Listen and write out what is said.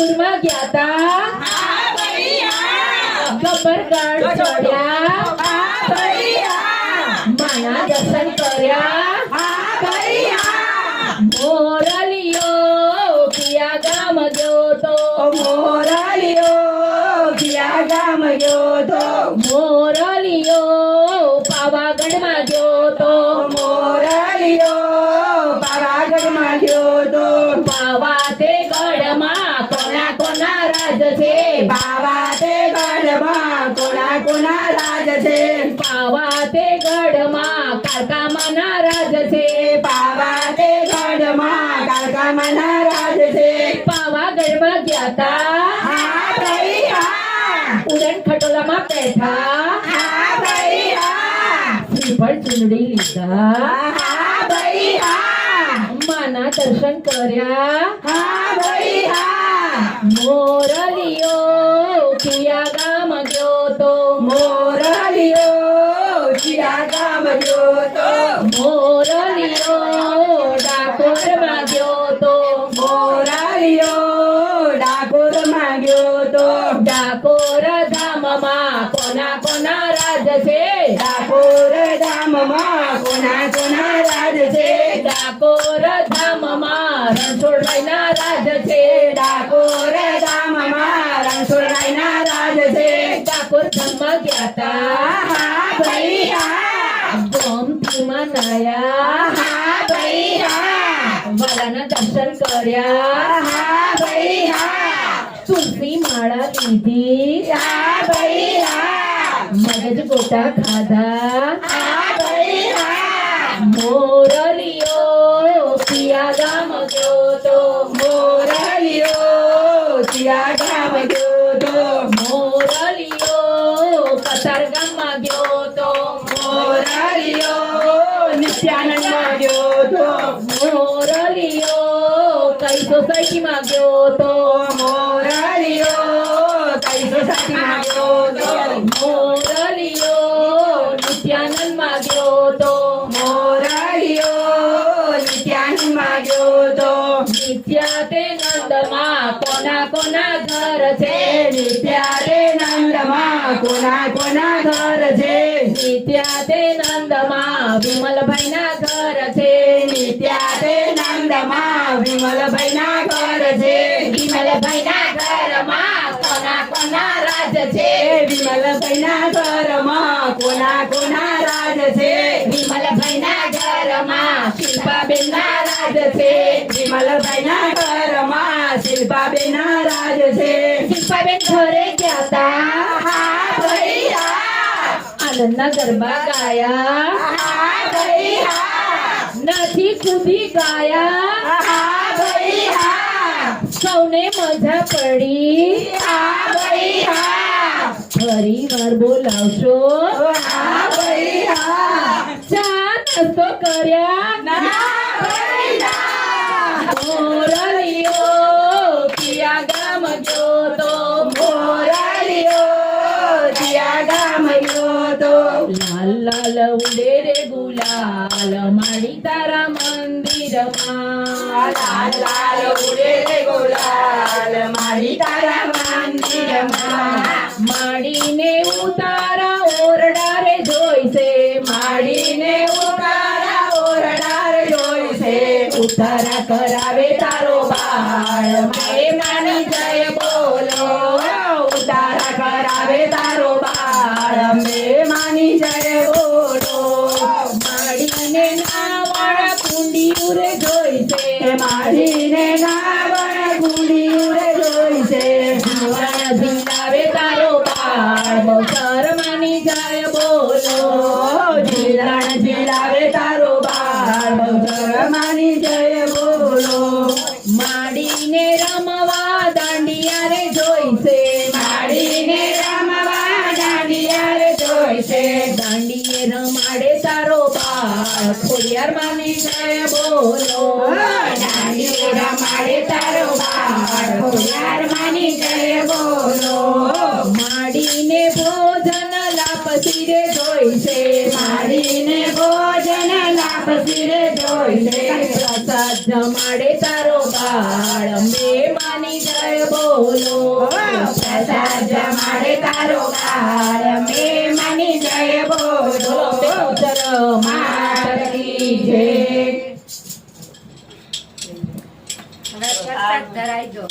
पंढरपूરમાં ગયા તા હા ભૈયા ગબ્બરગઢ ચડ્યા હા ભૈયા માના દર્શન કર્યા હા ભૈયા મોરલિયો કિયા ગામ ગયો તો મોરલિયો કિયા ગામ ગયો તો મોરલિયો પાવાગઢમાં ગયો તો મોરલિયો પાવાગઢમાં ગયો તો પાવાતે ગઢમાં કોના કોના રાજ છે પાવાતે ગઢમાં કોના કોના રાજ છે પાવાતે ગઢમાં કાળકામાના રાજ છે પાવાતે ગઢમાં કાળકામાના રાજ છે પાવાગઢમાં ગયા તા હા ભૈયા ઉડન ખટોલામાં બેઠા હા ભૈયા શ્રીફળ ચૂંદડી લીધા હા ભૈયા માના દર્શન કર્યા હા ભૈયા મોરલિયો કિયા ગામ ગયો તો મોરલિયો કિયા ગામ ગયો તો મોરલિયો ડાકોરમાં ગયો તો મોરલિયો ડાકોરમાં ગયો તો ડાકોર ધામમાં કોના કોના રાજ છે ડાકોર ધામમાં કોના કોના રાજ છે ડાકોર ધામમાં રણછોડરાયના રાજ છે ડાકોર ધામમાં રણછોડરાયના રાજ છે ડાકોર ધામમાં ગયા તા હા ભૈયા ગોમતીમાં નાયા હા ભૈયા વાલાના દર્શન કર્યા હા ભૈયા તુલસી માળા લીધી હા ભૈયા મગજ ગોટા ખાધા હા ભૈયા મોરલિયો કિયા ગામ ગયો તો મોરલિયો કિયા ગામ ગયો તો મોરલિયો કતારગામમાં ગયો તો મોરલિયો નિત્યાનંદમાં ગયો તો મોરલિયો કઈ સોસાયટીમાં ગયો તો મોરલિયો કઈ સોસાયટીમાં ગયો તો મોરલિયો નિત્યાનંદમાં ગયો તો મોરલિયો નિત્યાનંદમાં ગયો તો નિત્યા તે નંદમાં કોના કોના ઘર છે નિત્યા તે નંદમાં કોના કોના ઘર છે નિત્યા તે નંદમાં વિમલભાઈના ઘર છે નિત્યા તે નંદમાં વિમલભાઈના ઘર છે વિમલભાઈના ઘરમાં કોના કોના રાજ છે વિમલભાઈના ઘરમાં કોના કોના રાજ છે વિમલભાઈના ઘરમાં શિલ્પાબેનના રાજ છે વિમલભાઈના ઘરમાં શિલ્પાબેનના રાજ છે શિલ્પાબેન ઘરે ગયા તા હા ભૈયા આનંદના ગરબા ગાયા હા ભૈયા નથી કૂદી ગાયા હા ભૈયા સૌને મજા પડી હા ભૈયા ફરી વાર બોલાવશો હા ભૈયા ચા નાસ્તો કર્યા ના ભૈયા મોરલિયો કિયા ગામ ગયો તો મોરલિયો કિયા ગામ ગયો તો લાલ લાલ ઉડે રે ગુલાલ માડી તારા મંદિરમાં લાલ લાલ ઉડે રે ગુલાલ મારી તારા મંદિરમાં માડીને ઉતારા ઓરડા રે જોઈશે માડીને ઉતારા ઓરડા રે જોઈશે ઉતારા કરાવે તારો બાળ માએ માની જય બોલો ઉતારા કરાવે તારો બાળ અંબે માની જય બોલો માડીને નાવણ કુંડિયું રે જોઈશે માડીને નાવણ કુંડિયું રે જોઈશે નાવણ ઝીલાવે તારો બાળ બહુ શરમાની જાય બોલો જીલાણ જીલાવે તારો બાળ બહુ માની જય બોલો માડીને રમવા દાંડિયા રે જોઈશે માડીને રમવા દાંડિયા રે જોઈશે દાંડીએ રમાડે તારો બાળ ખોડિયાર માની જય બોલો દાંડીએ રમાડે તારો બાળ ખોડિયાર માની જય બોલો માડીને ભોજન લાપસી રે જોઈશે માડીને ભોજન લાપસી રે જોઈશે પ્રસાદ જમાડે તારો બાળ અંબે માની જય બોલો પ્રસાદ જમાડે તારો બાળ અંબે માની જય બોલો બેઉચર માત કી જય. હવે પ્રસાદ ધરાઈ દો